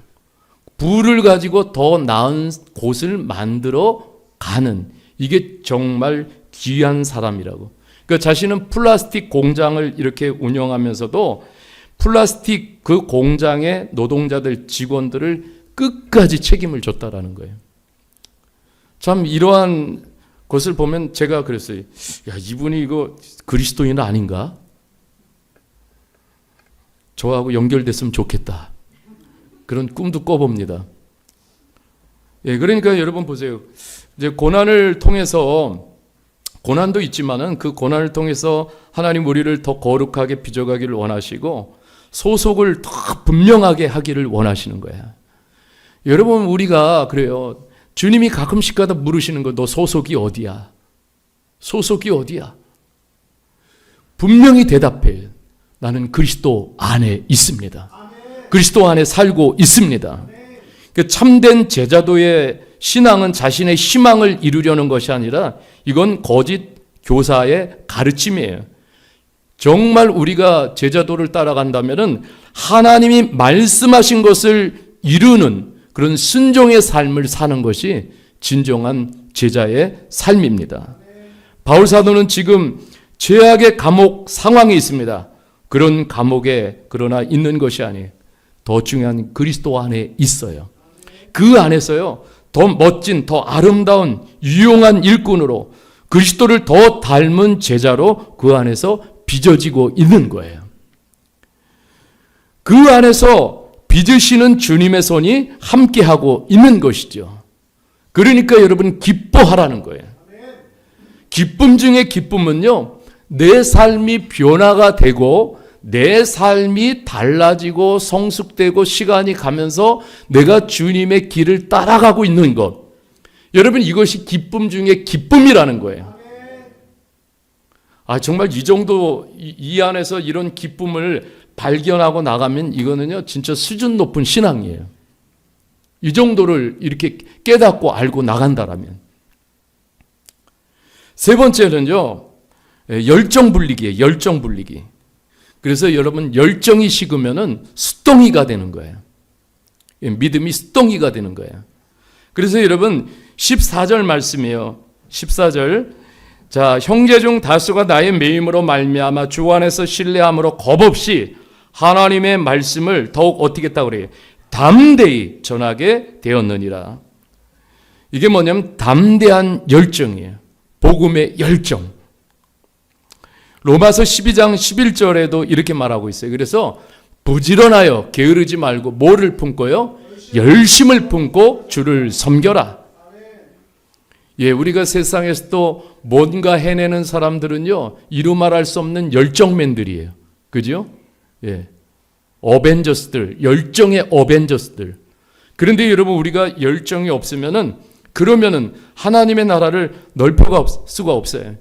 부를 가지고 더 나은 곳을 만들어 가는 이게 정말 귀한 사람이라고. 그러니까 자신은 플라스틱 공장을 이렇게 운영하면서도 플라스틱 그 공장의 노동자들 직원들을 끝까지 책임을 졌다라는 거예요. 참 이러한 것을 보면 제가 그랬어요. 야, 이분이 이거 그리스도인 아닌가? 저하고 연결됐으면 좋겠다. 그런 꿈도 꿔봅니다. 그러니까 여러분 보세요. 이제 고난을 통해서 고난도 있지만은 그 고난을 통해서 하나님 우리를 더 거룩하게 빚어가기를 원하시고 소속을 더 분명하게 하기를 원하시는 거야. 여러분 우리가 그래요. 주님이 가끔씩 가다 물으시는 거, 너 소속이 어디야? 소속이 어디야? 분명히 대답해. 나는 그리스도 안에 있습니다. 그리스도 안에 살고 있습니다. 참된 제자도의 신앙은 자신의 희망을 이루려는 것이 아니라 이건 거짓 교사의 가르침이에요. 정말 우리가 제자도를 따라간다면은 하나님이 말씀하신 것을 이루는 그런 순종의 삶을 사는 것이 진정한 제자의 삶입니다. 바울 사도는 지금 죄악의 감옥 상황에 있습니다. 그런 감옥에 그러나 있는 것이 아니에요. 더 중요한 그리스도 안에 있어요. 그 안에서요, 더 멋진, 더 아름다운 유용한 일꾼으로 그리스도를 더 닮은 제자로 그 안에서 빚어지고 있는 거예요. 그 안에서 빚으시는 주님의 손이 함께하고 있는 것이죠. 그러니까 여러분 기뻐하라는 거예요. 기쁨 중에 기쁨은요, 내 삶이 변화가 되고 내 삶이 달라지고 성숙되고 시간이 가면서 내가 주님의 길을 따라가고 있는 것. 여러분 이것이 기쁨 중에 기쁨이라는 거예요. 정말 이 정도 이 안에서 이런 기쁨을 발견하고 나가면 이거는요 진짜 수준 높은 신앙이에요. 이 정도를 이렇게 깨닫고 알고 나간다라면. 세 번째는요, 열정 불리기예요. 열정 불리기. 그래서 여러분 열정이 식으면은 숫덩이가 되는 거예요. 믿음이 숫덩이가 되는 거예요. 그래서 여러분 14절 말씀이에요. 14절. 자, 형제 중 다수가 나의 매임으로 말미암아 주 안에서 신뢰함으로 겁없이 하나님의 말씀을 더욱 어떻게 했다고 그래요? 담대히 전하게 되었느니라. 이게 뭐냐면 담대한 열정이에요. 복음의 열정. 로마서 12장 11절에도 이렇게 말하고 있어요. 그래서 부지런하여 게으르지 말고 뭐를 품고요? 열심을 품고 주를 섬겨라. 예, 우리가 세상에서 또 뭔가 해내는 사람들은요, 이루 말할 수 없는 열정맨들이에요. 그죠? 예. 어벤져스들, 열정의 어벤져스들. 그런데 여러분, 우리가 열정이 없으면은, 그러면은 하나님의 나라를 넓혀갈 수가 없어요.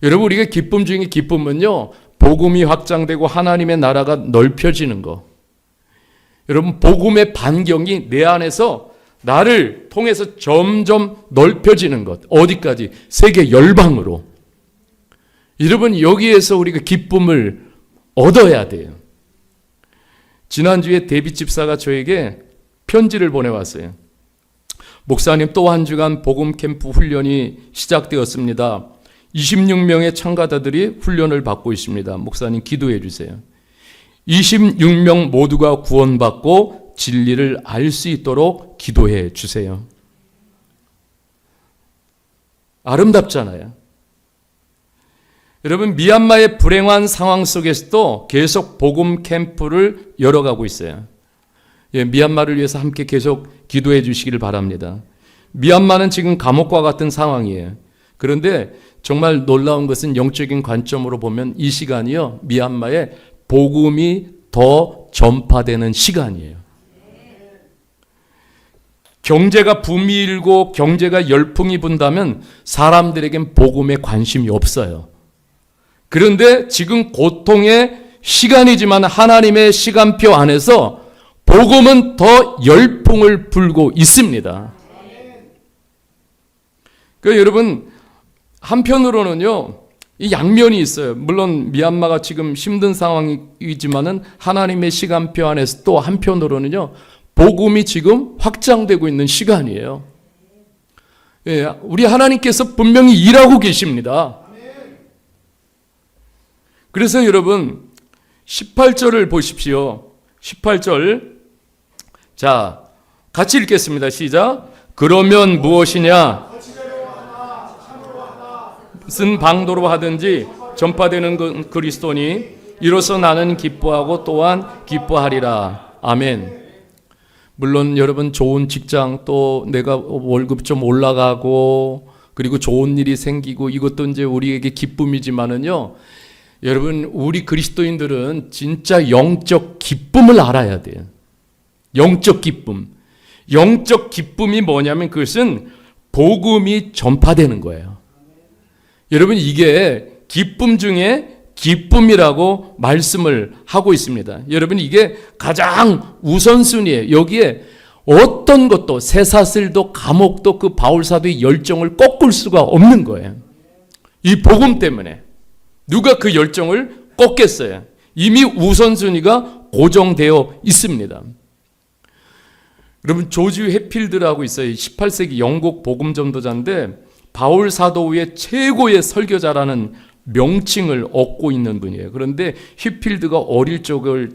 여러분, 우리가 기쁨 중에 기쁨은요, 복음이 확장되고 하나님의 나라가 넓혀지는 거. 여러분, 복음의 반경이 내 안에서 나를 통해서 점점 넓혀지는 것. 어디까지? 세계 열방으로. 여러분, 여기에서 우리가 기쁨을 얻어야 돼요. 지난주에 데뷔 집사가 저에게 편지를 보내왔어요. 목사님, 또 한 주간 복음 캠프 훈련이 시작되었습니다. 26명의 참가자들이 훈련을 받고 있습니다. 목사님 기도해 주세요. 26명 모두가 구원받고 진리를 알 수 있도록 기도해 주세요. 아름답잖아요. 여러분, 미얀마의 불행한 상황 속에서도 계속 복음 캠프를 열어가고 있어요. 예, 미얀마를 위해서 함께 계속 기도해 주시기를 바랍니다. 미얀마는 지금 감옥과 같은 상황이에요. 그런데 정말 놀라운 것은 영적인 관점으로 보면 이 시간이요, 미얀마에 복음이 더 전파되는 시간이에요. 경제가 붐이 일고 경제가 열풍이 분다면 사람들에겐 복음에 관심이 없어요. 그런데 지금 고통의 시간이지만 하나님의 시간표 안에서 복음은 더 열풍을 불고 있습니다. 그러니까 여러분, 한편으로는요, 이 양면이 있어요. 물론 미얀마가 지금 힘든 상황이지만은 하나님의 시간표 안에서 또 한편으로는요, 복음이 지금 확장되고 있는 시간이에요. 예, 우리 하나님께서 분명히 일하고 계십니다. 그래서 여러분 18절을 보십시오. 18절. 자, 같이 읽겠습니다. 시작. 그러면 무엇이냐? 무슨 방도로 하든지 전파되는 그리스도니 이로써 나는 기뻐하고 또한 기뻐하리라. 아멘. 물론 여러분, 좋은 직장, 또 내가 월급 좀 올라가고 그리고 좋은 일이 생기고 이것도 이제 우리에게 기쁨이지만은요, 여러분, 우리 그리스도인들은 진짜 영적 기쁨을 알아야 돼요. 영적 기쁨. 영적 기쁨이 뭐냐면 그것은 복음이 전파되는 거예요. 여러분, 이게 기쁨 중에 기쁨이라고 말씀을 하고 있습니다. 여러분, 이게 가장 우선순위예요. 여기에 어떤 것도, 쇠사슬도 감옥도 그 바울사도의 열정을 꺾을 수가 없는 거예요. 이 복음 때문에. 누가 그 열정을 꺾겠어요? 이미 우선순위가 고정되어 있습니다. 여러분, 조지 해필드라고 있어요. 18세기 영국 복음 전도자인데 바울 사도 후에 최고의 설교자라는 명칭을 얻고 있는 분이에요. 그런데 해필드가 어릴 적을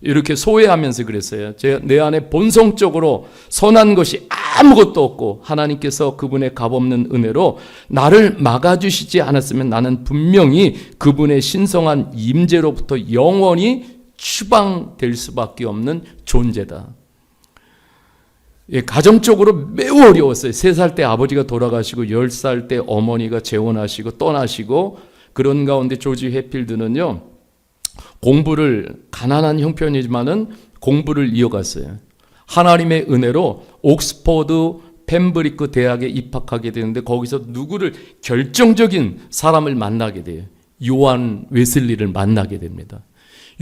이렇게 소외하면서 그랬어요. 내 안에 본성적으로 선한 것이 아무것도 없고 하나님께서 그분의 값없는 은혜로 나를 막아주시지 않았으면 나는 분명히 그분의 신성한 임재로부터 영원히 추방될 수밖에 없는 존재다. 가정적으로 매우 어려웠어요. 3살 때 아버지가 돌아가시고 10살 때 어머니가 재혼하시고 떠나시고 그런 가운데 조지 해필드는요. 공부를 가난한 형편이지만은 공부를 이어갔어요. 하나님의 은혜로 옥스퍼드 펜브리크 대학에 입학하게 되는데 거기서 누구를 결정적인 사람을 만나게 돼요. 요한 웨슬리를 만나게 됩니다.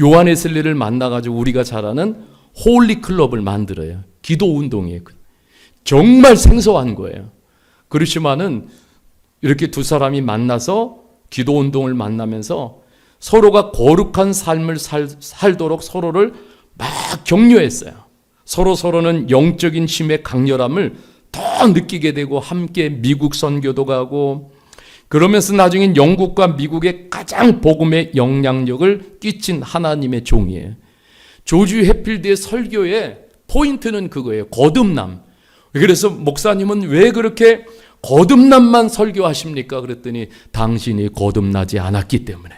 요한 웨슬리를 만나가지고 우리가 잘 아는 홀리 클럽을 만들어요. 기도 운동이에요. 정말 생소한 거예요. 그렇지만은 이렇게 두 사람이 만나서 기도 운동을 만나면서 서로가 거룩한 삶을 살도록 서로를 막 격려했어요. 서로는 영적인 힘의 강렬함을 더 느끼게 되고 함께 미국 선교도 가고 그러면서 나중엔 영국과 미국에 가장 복음의 영향력을 끼친 하나님의 종이에요. 조지 해필드의 설교의 포인트는 그거예요. 거듭남. 그래서 목사님은 왜 그렇게 거듭남만 설교하십니까? 그랬더니 당신이 거듭나지 않았기 때문에.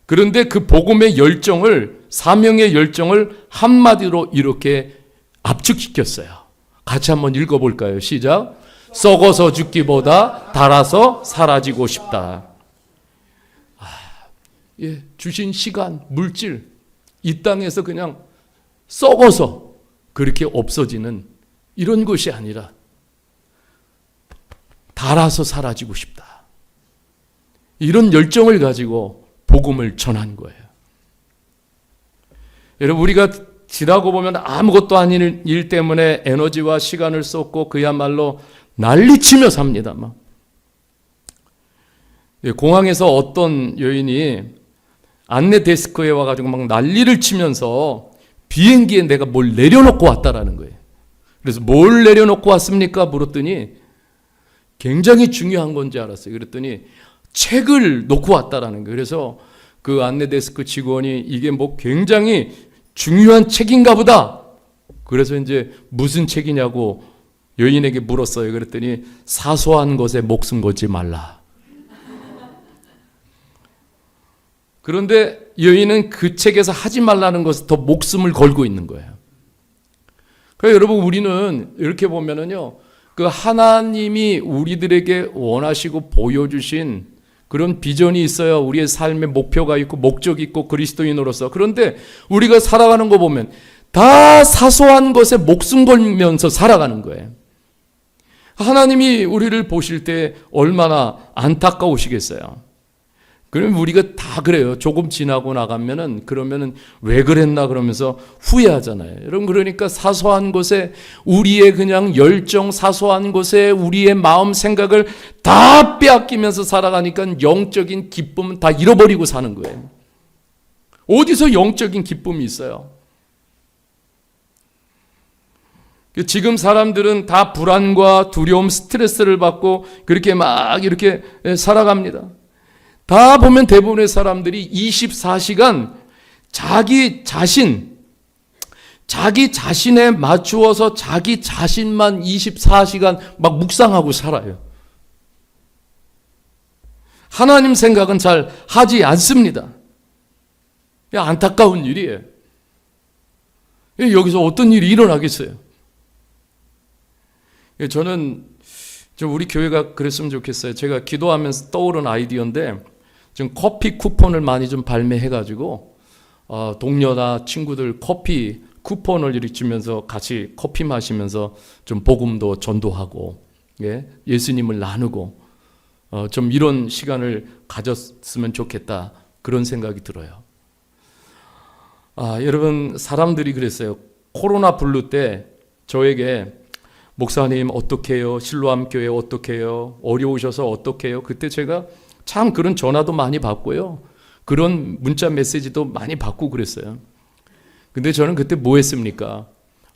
그런데 그 복음의 열정을, 사명의 열정을 한마디로 이렇게 압축시켰어요. 같이 한번 읽어볼까요? 시작. 썩어서 죽기보다 달아서 사라지고 싶다. 주신 시간, 물질, 이 땅에서 그냥 썩어서 그렇게 없어지는 이런 것이 아니라 달아서 사라지고 싶다. 이런 열정을 가지고 복음을 전한 거예요. 여러분, 우리가 지나고 보면 아무것도 아닌 일 때문에 에너지와 시간을 쏟고 그야말로 난리치며 삽니다. 공항에서 어떤 여인이 안내 데스크에 와가지고 막 난리를 치면서 비행기에 내가 뭘 내려놓고 왔다라는 거예요. 그래서 뭘 내려놓고 왔습니까? 물었더니 굉장히 중요한 건지 알았어요. 그랬더니 책을 놓고 왔다라는 거예요. 그래서 그 안내 데스크 직원이 이게 뭐 굉장히 중요한 책인가 보다. 그래서 이제 무슨 책이냐고 여인에게 물었어요. 그랬더니 사소한 것에 목숨 걸지 말라. 그런데 여인은 그 책에서 하지 말라는 것에 더 목숨을 걸고 있는 거예요. 그러니까 여러분, 우리는 이렇게 보면은요, 그 하나님이 우리들에게 원하시고 보여주신 그런 비전이 있어요. 우리의 삶의 목표가 있고 목적이 있고 그리스도인으로서. 그런데 우리가 살아가는 거 보면 다 사소한 것에 목숨 걸면서 살아가는 거예요. 하나님이 우리를 보실 때 얼마나 안타까우시겠어요. 그럼 우리가 다 그래요. 조금 지나고 나가면은 그러면은 왜 그랬나 그러면서 후회하잖아요. 여러분, 그러니까 사소한 것에 우리의 그냥 열정, 사소한 것에 우리의 마음 생각을 다 빼앗기면서 살아가니까 영적인 기쁨은 다 잃어버리고 사는 거예요. 어디서 영적인 기쁨이 있어요? 지금 사람들은 다 불안과 두려움, 스트레스를 받고 그렇게 막 이렇게 살아갑니다. 다 보면 대부분의 사람들이 24시간 자기 자신에 맞추어서 자기 자신만 24시간 막 묵상하고 살아요. 하나님 생각은 잘 하지 않습니다. 안타까운 일이에요. 여기서 어떤 일이 일어나겠어요? 저는 우리 교회가 그랬으면 좋겠어요. 제가 기도하면서 떠오른 아이디어인데 지금 커피 쿠폰을 많이 좀 발매해가지고 동료나 친구들 커피 쿠폰을 이렇게 주면서 같이 커피 마시면서 좀 복음도 전도하고 예수님을 나누고 좀 이런 시간을 가졌으면 좋겠다, 그런 생각이 들어요. 여러분, 사람들이 그랬어요. 코로나 블루 때 저에게 목사님 어떻게 해요? 실로암 교회 어떻게 해요? 어려우셔서 어떻게 해요? 그때 제가 참 그런 전화도 많이 받고요. 그런 문자 메시지도 많이 받고 그랬어요. 근데 저는 그때 뭐 했습니까?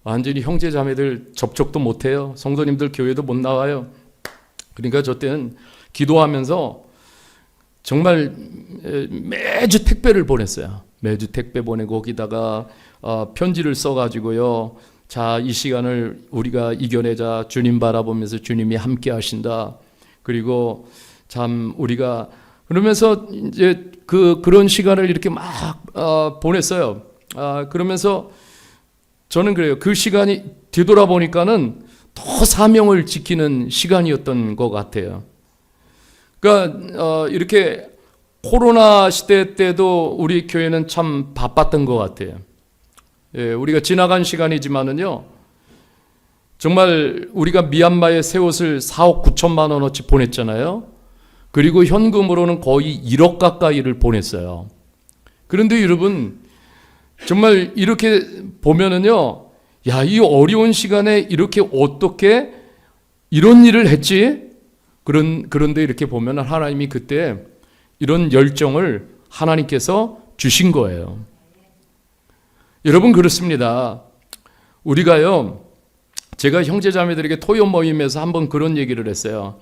완전히 형제 자매들 접촉도 못 해요. 성도님들 교회도 못 나와요. 그러니까 저 때는 기도하면서 정말 매주 택배를 보냈어요. 매주 택배 보내고 거기다가 편지를 써가지고요. 자, 이 시간을 우리가 이겨내자. 주님 바라보면서 주님이 함께 하신다. 그리고 참 우리가 그러면서 이제 그런 시간을 이렇게 막 보냈어요. 그러면서 저는 그래요. 그 시간이 뒤돌아보니까는 더 사명을 지키는 시간이었던 것 같아요. 그러니까 이렇게 코로나 시대 때도 우리 교회는 참 바빴던 것 같아요. 예, 우리가 지나간 시간이지만은요, 정말 우리가 미얀마에 새 옷을 4억 9천만 원어치 보냈잖아요. 그리고 현금으로는 거의 1억 가까이를 보냈어요. 그런데 여러분, 정말 이렇게 보면은요, 야, 이 어려운 시간에 이렇게 어떻게 이런 일을 했지? 그런데 이렇게 보면 하나님이 그때 이런 열정을 하나님께서 주신 거예요. 여러분, 그렇습니다. 우리가요, 제가 형제자매들에게 토요 모임에서 한번 그런 얘기를 했어요.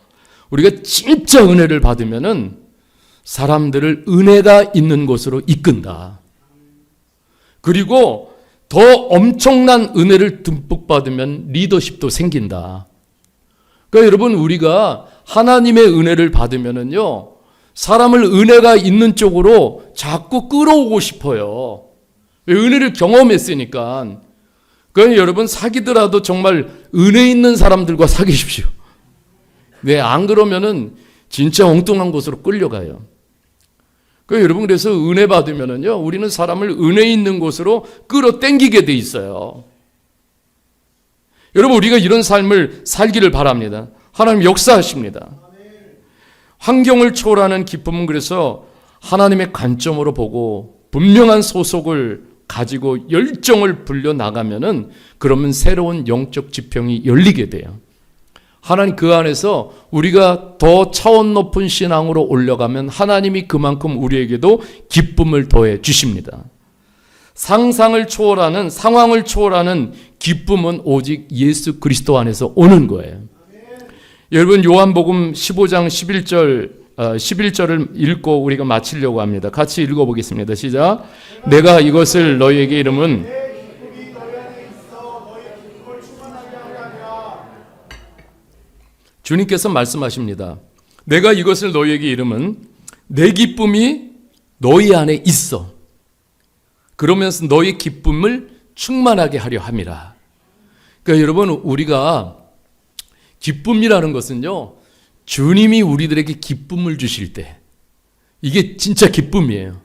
우리가 진짜 은혜를 받으면은 사람들을 은혜가 있는 곳으로 이끈다. 그리고 더 엄청난 은혜를 듬뿍 받으면 리더십도 생긴다. 그러니까 여러분, 우리가 하나님의 은혜를 받으면은요, 사람을 은혜가 있는 쪽으로 자꾸 끌어오고 싶어요. 은혜를 경험했으니까. 그러니까 여러분, 사귀더라도 정말 은혜 있는 사람들과 사귀십시오. 네, 안 그러면은 진짜 엉뚱한 곳으로 끌려가요. 그러니까 여러분, 그래서 은혜 받으면은요, 우리는 사람을 은혜 있는 곳으로 끌어당기게 돼 있어요. 여러분, 우리가 이런 삶을 살기를 바랍니다. 하나님 역사하십니다. 환경을 초월하는 기쁨은 그래서 하나님의 관점으로 보고 분명한 소속을 가지고 열정을 불려 나가면은 그러면 새로운 영적 지평이 열리게 돼요. 하나님 그 안에서 우리가 더 차원 높은 신앙으로 올라가면 하나님이 그만큼 우리에게도 기쁨을 더해 주십니다. 상상을 초월하는, 상황을 초월하는 기쁨은 오직 예수 그리스도 안에서 오는 거예요. 여러분, 요한복음 15장 11절을 읽고 우리가 마치려고 합니다. 같이 읽어보겠습니다. 시작. 내가 이것을 너희에게 이름은 주님께서 말씀하십니다. 내가 이것을 너희에게 이름은 내 기쁨이 너희 안에 있어. 그러면서 너희 기쁨을 충만하게 하려 함이라. 그러니까 여러분, 우리가 기쁨이라는 것은요, 주님이 우리들에게 기쁨을 주실 때 이게 진짜 기쁨이에요.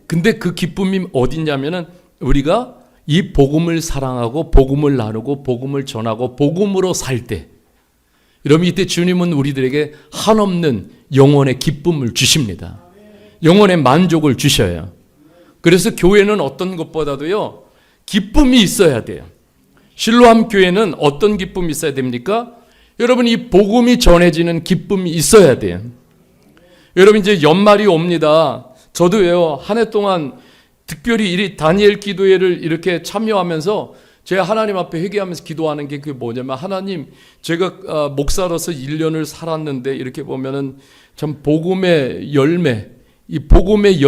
근데 그 기쁨이 어딨냐면은 우리가 이 복음을 사랑하고 복음을 나누고 복음을 전하고 복음으로 살 때, 여러분, 이때 주님은 우리들에게 한없는 영혼의 기쁨을 주십니다. 영혼의 만족을 주셔요. 그래서 교회는 어떤 것보다도요, 기쁨이 있어야 돼요. 실로암 교회는 어떤 기쁨이 있어야 됩니까? 여러분, 이 복음이 전해지는 기쁨이 있어야 돼요. 여러분, 이제 연말이 옵니다. 저도요, 한 해 동안 특별히 이 다니엘 기도회를 이렇게 참여하면서 제가 하나님 앞에 회개하면서 기도하는 게 그게 뭐냐면, 하나님, 제가 목사로서 1년을 살았는데 이렇게 보면은 참 복음의 열매, 이 복음의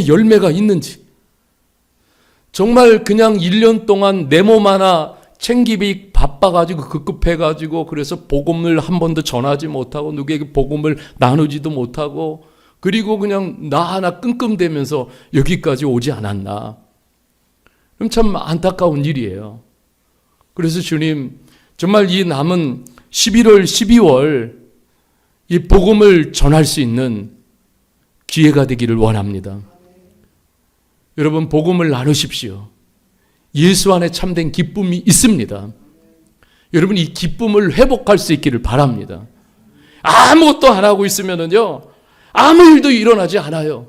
열매가 있는지, 정말 그냥 1년 동안 내 몸 하나 챙기기 바빠가지고 급급해가지고 그래서 복음을 한 번도 전하지 못하고 누구에게 복음을 나누지도 못하고 그리고 그냥 나 하나 끙끙대면서 여기까지 오지 않았나. 그럼 참 안타까운 일이에요. 그래서 주님, 정말 이 남은 11월, 12월 이 복음을 전할 수 있는 기회가 되기를 원합니다. 여러분, 복음을 나누십시오. 예수 안에 참된 기쁨이 있습니다. 여러분, 이 기쁨을 회복할 수 있기를 바랍니다. 아무것도 안 하고 있으면은요, 아무 일도 일어나지 않아요.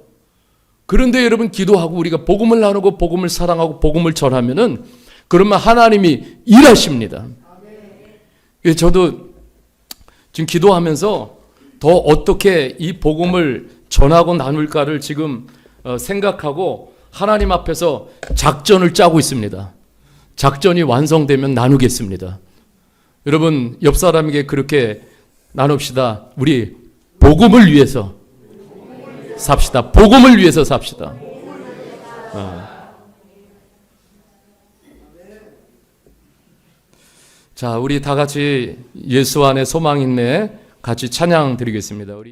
그런데 여러분, 기도하고 우리가 복음을 나누고 복음을 사랑하고 복음을 전하면은 그러면 하나님이 일하십니다. 저도 지금 기도하면서 더 어떻게 이 복음을 전하고 나눌까를 지금 생각하고 하나님 앞에서 작전을 짜고 있습니다. 작전이 완성되면 나누겠습니다. 여러분, 옆 사람에게 그렇게 나눕시다. 우리 복음을 위해서 삽시다. 복음을 위해서 삽시다. 자, 우리 다 같이 예수 안에 소망 있네 같이 찬양 드리겠습니다. 우리